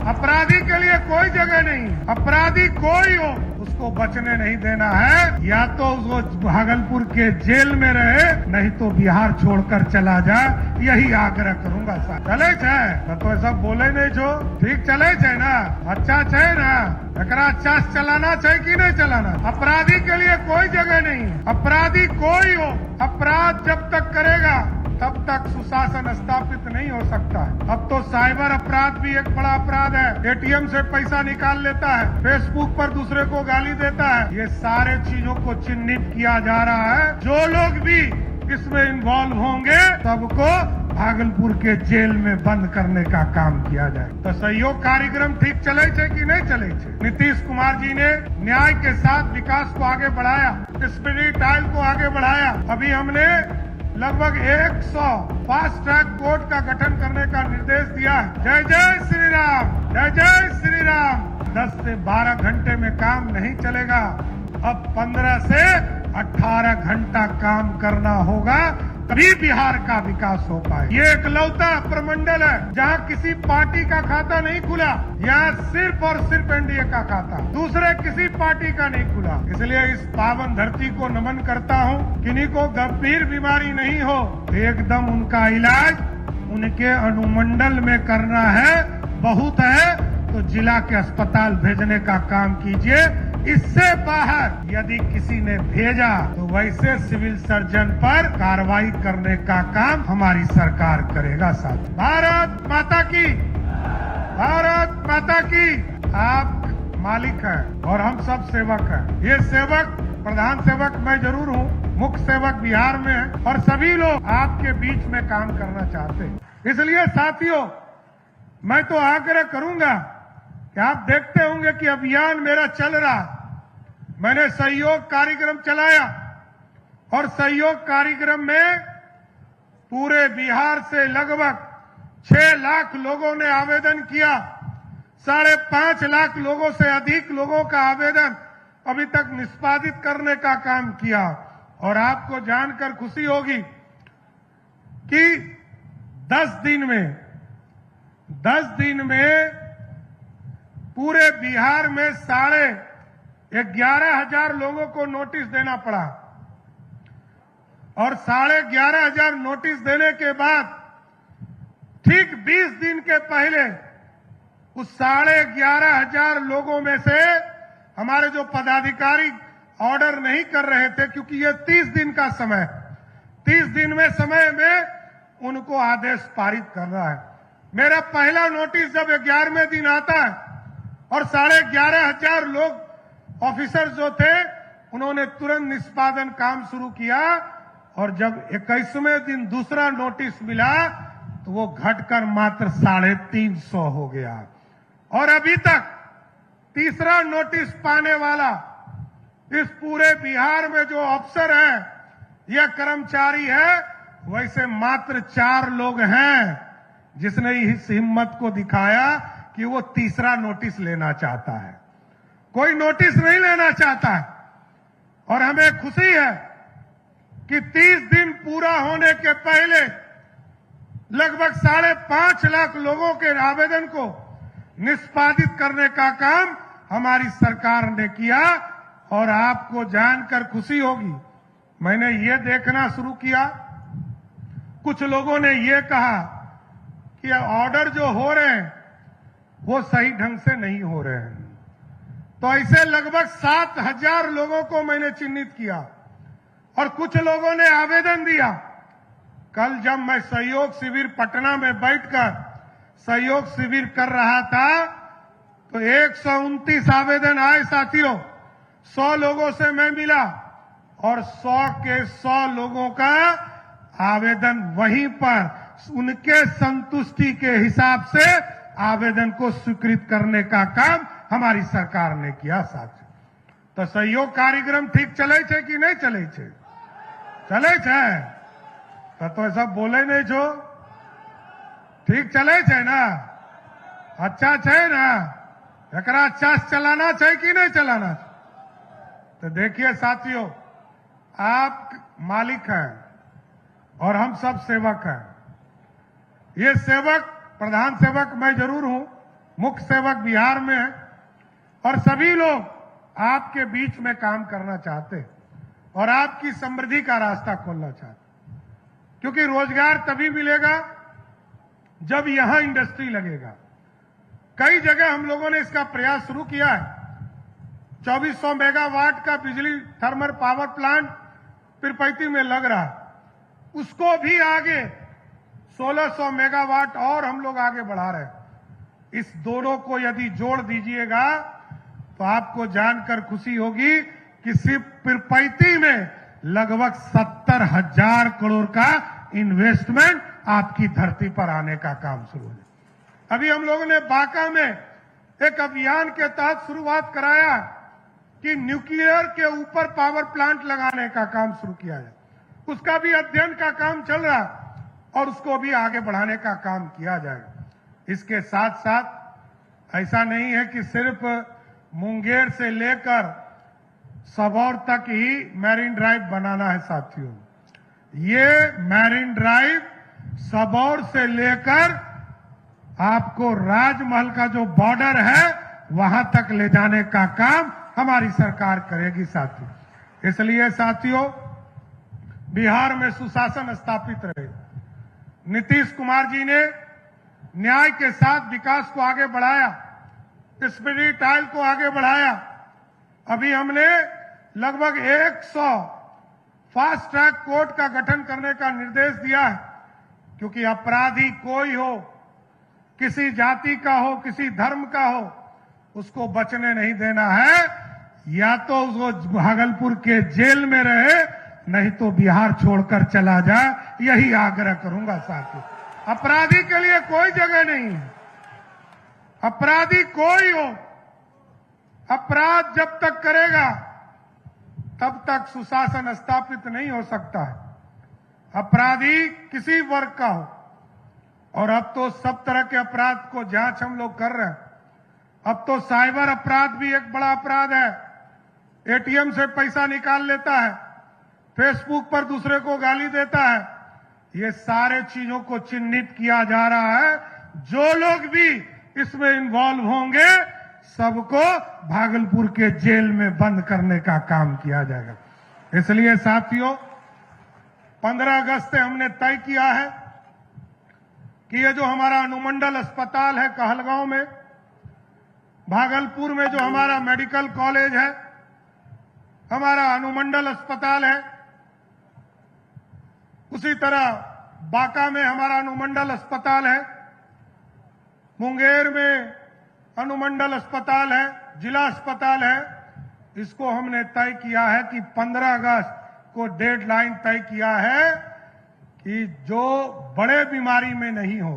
अपराधी के लिए कोई जगह नहीं। अपराधी कोई हो उसको बचने नहीं देना है। या तो वो भागलपुर के जेल में रहे, नहीं तो बिहार छोड़कर चला जाए। यही आग्रह करूंगा साहब। चले छे तो सब बोले नहीं छो, ठीक चले छे ना, अच्छा छे ना, एकरा अच्छा से चलाना चाहिए कि नहीं चलाना। अपराधी के लिए कोई जगह नहीं। अपराधी कोई हो, अपराध जब तक करेगा तब तक सुशासन स्थापित नहीं हो सकता है। अब तो साइबर अपराध भी एक बड़ा अपराध है। एटीएम से पैसा निकाल लेता है, फेसबुक पर दूसरे को गाली देता है। ये सारे चीजों को चिन्हित किया जा रहा है। जो लोग भी इसमें इन्वॉल्व होंगे सबको भागलपुर के जेल में बंद करने का काम किया जाए। तो सहयोग कार्यक्रम ठीक चले थे कि नहीं चले थे। नीतीश कुमार जी ने न्याय के साथ विकास को आगे बढ़ाया, स्पिरिट आयल को आगे बढ़ाया। अभी हमने लगभग 100 फास्ट ट्रैक कोर्ट का गठन करने का निर्देश दिया है। जय जय श्री राम, जय जय श्री राम। 10 से 12 घंटे में काम नहीं चलेगा। अब 15 से 18 घंटा काम करना होगा, तभी बिहार का विकास हो पाए। ये इकलौता प्रमंडल है जहाँ किसी पार्टी का खाता नहीं खुला। यहाँ सिर्फ और सिर्फ एनडीए का खाता, दूसरे किसी पार्टी का नहीं खुला। इसलिए इस पावन धरती को नमन करता हूँ। किन्हीं को गंभीर बीमारी नहीं हो, एकदम उनका इलाज उनके अनुमंडल में करना है। बहुत है तो जिला के अस्पताल भेजने का काम कीजिए। इससे बाहर यदि किसी ने भेजा तो वैसे सिविल सर्जन पर कार्रवाई करने का काम हमारी सरकार करेगा। साथ भारत माता की, भारत माता की। आप मालिक हैं और हम सब सेवक हैं। ये सेवक, प्रधान सेवक मैं जरूर हूँ, मुख्य सेवक बिहार में है और सभी लोग आपके बीच में काम करना चाहते हैं। इसलिए साथियों, मैं तो आग्रह करूंगा कि आप देखते होंगे कि अभियान मेरा चल रहा। मैंने सहयोग कार्यक्रम चलाया और सहयोग कार्यक्रम में पूरे बिहार से लगभग 6 लाख लोगों ने आवेदन किया। 5.5 लाख लोगों से अधिक लोगों का आवेदन अभी तक निष्पादित करने का काम किया। और आपको जानकर खुशी होगी कि 10 दिन में पूरे बिहार में 11,500 लोगों को नोटिस देना पड़ा। और 11,500 नोटिस देने के बाद ठीक 20 दिन के पहले उस 11,500 लोगों में से हमारे जो पदाधिकारी ऑर्डर नहीं कर रहे थे, क्योंकि ये 30 दिन का समय, 30 दिन में समय में उनको आदेश पारित करना है। मेरा पहला नोटिस जब 11वें दिन आता है और 11,500 लोग ऑफिसर जो थे उन्होंने तुरंत निष्पादन काम शुरू किया। और जब 21वें दिन दूसरा नोटिस मिला तो वो घटकर मात्र 350 हो गया। और अभी तक तीसरा नोटिस पाने वाला इस पूरे बिहार में जो अफसर है या कर्मचारी है, वैसे मात्र 4 लोग हैं जिसने इस हिम्मत को दिखाया कि वो तीसरा नोटिस लेना चाहता है। कोई नोटिस नहीं लेना चाहता है। और हमें खुशी है कि 30 दिन पूरा होने के पहले लगभग 5.5 लाख लोगों के आवेदन को निष्पादित करने का काम हमारी सरकार ने किया। और आपको जानकर खुशी होगी, मैंने ये देखना शुरू किया, कुछ लोगों ने ये कहा कि ऑर्डर जो हो रहे हैं वो सही ढंग से नहीं हो रहे हैं। तो ऐसे लगभग 7,000 लोगों को मैंने चिन्हित किया और कुछ लोगों ने आवेदन दिया। कल जब मैं सहयोग शिविर पटना में बैठकर सहयोग शिविर कर रहा था तो 129 आवेदन आए साथियों। 100 लोगों से मैं मिला और 100 के 100 लोगों का आवेदन वहीं पर उनके संतुष्टि के हिसाब से आवेदन को स्वीकृत करने का काम हमारी सरकार ने किया। साथ तो सहयोग कार्यक्रम ठीक चले थे कि नहीं चले थे? चले थे तो सब बोले नहीं छो, ठीक चले थे ना, अच्छा छे ना, एकरा अच्छा से चलाना चाहिए कि नहीं चलाना। तो देखिए साथियों, आप मालिक हैं और हम सब सेवक हैं। ये सेवक, प्रधान सेवक मैं जरूर हूं, मुख्य सेवक बिहार में है और सभी लोग आपके बीच में काम करना चाहते हैं और आपकी समृद्धि का रास्ता खोलना चाहते हैं, क्योंकि रोजगार तभी मिलेगा जब यहां इंडस्ट्री लगेगा। कई जगह हम लोगों ने इसका प्रयास शुरू किया है। 2400 मेगावाट का बिजली थर्मल पावर प्लांट पीरपैंती में लग रहा है, उसको भी आगे 1600 मेगावाट और हम लोग आगे बढ़ा रहे हैं। इस दोनों को यदि जोड़ दीजिएगा तो आपको जानकर खुशी होगी कि सिर्फ पीरपैंती में लगभग 70,000 करोड़ का इन्वेस्टमेंट आपकी धरती पर आने का काम शुरू है। अभी हम लोगों ने बांका में एक अभियान के तहत शुरुआत कराया कि न्यूक्लियर के ऊपर पावर प्लांट लगाने का काम शुरू किया जाए। उसका भी अध्ययन का काम चल रहा है और उसको भी आगे बढ़ाने का काम किया जाएगा। इसके साथ साथ ऐसा नहीं है कि सिर्फ मुंगेर से लेकर सबौर तक ही मैरीन ड्राइव बनाना है साथियों। ये मैरीन ड्राइव सबौर से लेकर आपको राजमहल का जो बॉर्डर है वहां तक ले जाने का काम हमारी सरकार करेगी साथियों। इसलिए साथियों, बिहार में सुशासन स्थापित रहे। नीतीश कुमार जी ने न्याय के साथ विकास को आगे बढ़ाया, स्पिरिट टाइल को आगे बढ़ाया। अभी हमने लगभग 100 फास्ट ट्रैक कोर्ट का गठन करने का निर्देश दिया है, क्योंकि अपराधी कोई हो, किसी जाति का हो, किसी धर्म का हो, उसको बचने नहीं देना है। या तो वो भागलपुर के जेल में रहे, नहीं तो बिहार छोड़कर चला जाए। यही आग्रह करूंगा साथियों। अपराधी के लिए कोई जगह नहीं है। अपराधी कोई हो, अपराध जब तक करेगा तब तक सुशासन स्थापित नहीं हो सकता है। अपराधी किसी वर्ग का हो, और अब तो सब तरह के अपराध को जांच हम लोग कर रहे हैं। अब तो साइबर अपराध भी एक बड़ा अपराध है। एटीएम से पैसा निकाल लेता है, फेसबुक पर दूसरे को गाली देता है। ये सारे चीजों को चिन्हित किया जा रहा है। जो लोग भी इसमें इन्वॉल्व होंगे सबको भागलपुर के जेल में बंद करने का काम किया जाएगा। इसलिए साथियों, 15 अगस्त से हमने तय किया है कि ये जो हमारा अनुमंडल अस्पताल है कहलगांव में, भागलपुर में जो हमारा मेडिकल कॉलेज है, हमारा अनुमंडल अस्पताल है, उसी तरह बांका में हमारा अनुमंडल अस्पताल है, मुंगेर में अनुमंडल अस्पताल है, जिला अस्पताल है। इसको हमने तय किया है कि 15 अगस्त को डेडलाइन तय किया है कि जो बड़े बीमारी में नहीं हो,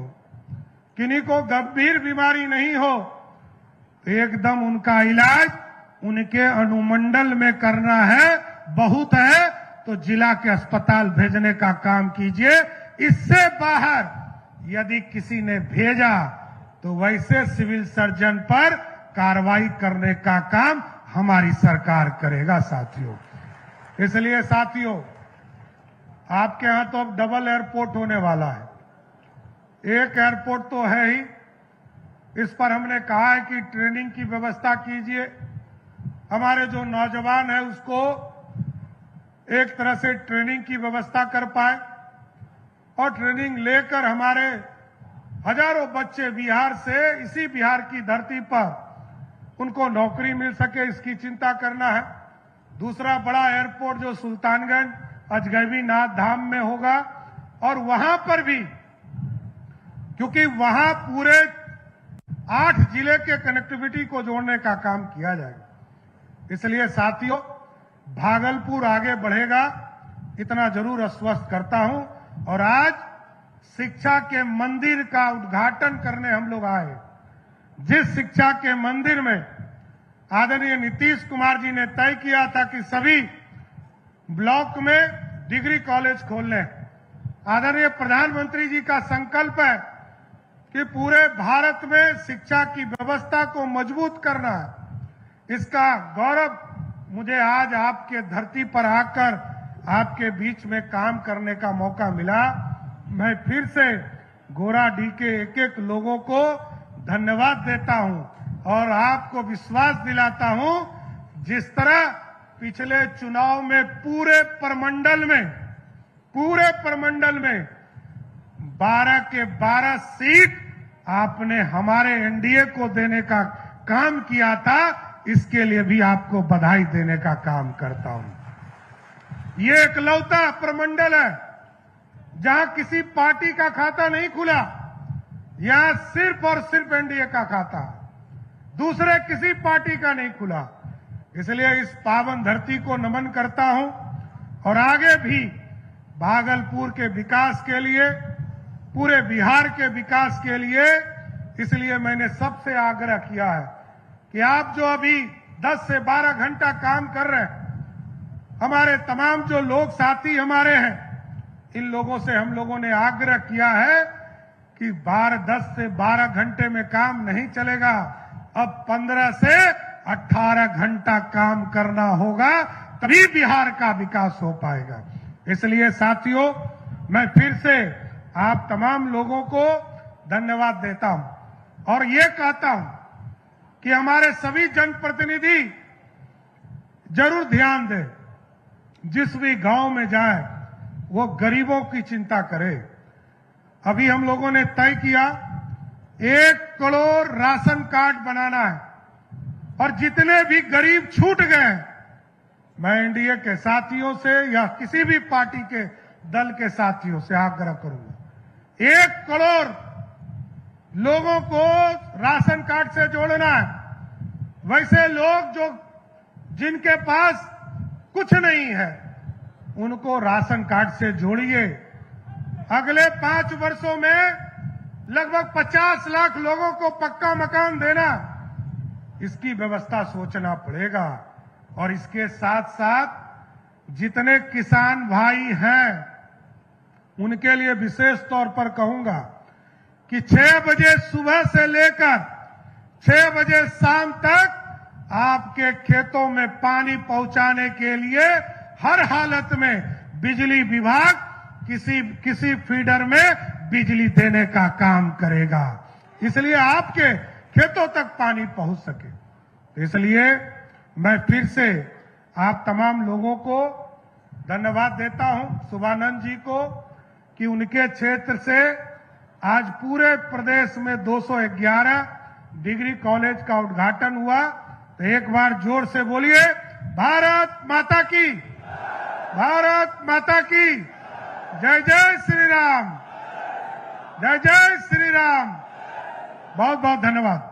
किन्हीं को गंभीर बीमारी नहीं हो, एकदम उनका इलाज उनके अनुमंडल में करना है। बहुत है तो जिला के अस्पताल भेजने का काम कीजिए। इससे बाहर यदि किसी ने भेजा तो वैसे सिविल सर्जन पर कार्रवाई करने का काम हमारी सरकार करेगा साथियों। इसलिए साथियों, आपके यहां तो अब डबल एयरपोर्ट होने वाला है। एक एयरपोर्ट तो है ही, इस पर हमने कहा है कि ट्रेनिंग की व्यवस्था कीजिए। हमारे जो नौजवान है उसको एक तरह से ट्रेनिंग की व्यवस्था कर पाए और ट्रेनिंग लेकर हमारे हजारों बच्चे बिहार से, इसी बिहार की धरती पर उनको नौकरी मिल सके, इसकी चिंता करना है। दूसरा बड़ा एयरपोर्ट जो सुल्तानगंज अजगैबीनाथ धाम में होगा, और वहां पर भी, क्योंकि वहां पूरे 8 जिले के कनेक्टिविटी को जोड़ने का काम किया जाएगा। इसलिए साथियों, भागलपुर आगे बढ़ेगा, इतना जरूर आश्वस्त करता हूं। और आज शिक्षा के मंदिर का उद्घाटन करने हम लोग आए। जिस शिक्षा के मंदिर में आदरणीय नीतीश कुमार जी ने तय किया था कि सभी ब्लॉक में डिग्री कॉलेज खोल लें, आदरणीय प्रधानमंत्री जी का संकल्प है कि पूरे भारत में शिक्षा की व्यवस्था को मजबूत करना है। इसका गौरव मुझे आज आपके धरती पर आकर आपके बीच में काम करने का मौका मिला। मैं फिर से गोराडीह के एक एक लोगों को धन्यवाद देता हूं और आपको विश्वास दिलाता हूं, जिस तरह पिछले चुनाव में पूरे प्रमंडल में 12 के 12 सीट आपने हमारे एनडीए को देने का काम किया था, इसके लिए भी आपको बधाई देने का काम करता हूं। ये इकलौता प्रमंडल है जहां किसी पार्टी का खाता नहीं खुला, यहां सिर्फ और सिर्फ एनडीए का खाता, दूसरे किसी पार्टी का नहीं खुला। इसलिए इस पावन धरती को नमन करता हूं और आगे भी भागलपुर के विकास के लिए, पूरे बिहार के विकास के लिए, इसलिए मैंने सबसे आग्रह किया है कि आप जो अभी 10 से 12 घंटा काम कर रहे हैं, हमारे तमाम जो लोग साथी हमारे हैं, इन लोगों से हम लोगों ने आग्रह किया है कि 10 से 12 घंटे में काम नहीं चलेगा, अब 15 से 18 घंटा काम करना होगा, तभी बिहार का विकास हो पाएगा। इसलिए साथियों, मैं फिर से आप तमाम लोगों को धन्यवाद देता हूं और ये कहता हूं कि हमारे सभी जनप्रतिनिधि जरूर ध्यान दें, जिस भी गांव में जाए वो गरीबों की चिंता करे। अभी हम लोगों ने तय किया 1 करोड़ राशन कार्ड बनाना है और जितने भी गरीब छूट गए, मैं एनडीए के साथियों से या किसी भी पार्टी के दल के साथियों से आग्रह करूंगा, 1 करोड़ लोगों को राशन कार्ड से जोड़ना है। वैसे लोग जिनके पास कुछ नहीं है, उनको राशन कार्ड से जोड़िए। अगले 5 वर्षों में लगभग 50 लाख लोगों को पक्का मकान देना, इसकी व्यवस्था सोचना पड़ेगा। और इसके साथ साथ जितने किसान भाई हैं, उनके लिए विशेष तौर पर कहूंगा कि 6 बजे सुबह से लेकर 6 बजे शाम तक आपके खेतों में पानी पहुंचाने के लिए हर हालत में बिजली विभाग किसी फीडर में बिजली देने का काम करेगा, इसलिए आपके खेतों तक पानी पहुंच सके। तो इसलिए मैं फिर से आप तमाम लोगों को धन्यवाद देता हूं, शुभानंद जी को, कि उनके क्षेत्र से आज पूरे प्रदेश में 211 डिग्री कॉलेज का उद्घाटन हुआ। तो एक बार जोर से बोलिए, भारत माता की, भारत माता की जय जय श्री राम, जय जय श्री राम। बहुत बहुत धन्यवाद।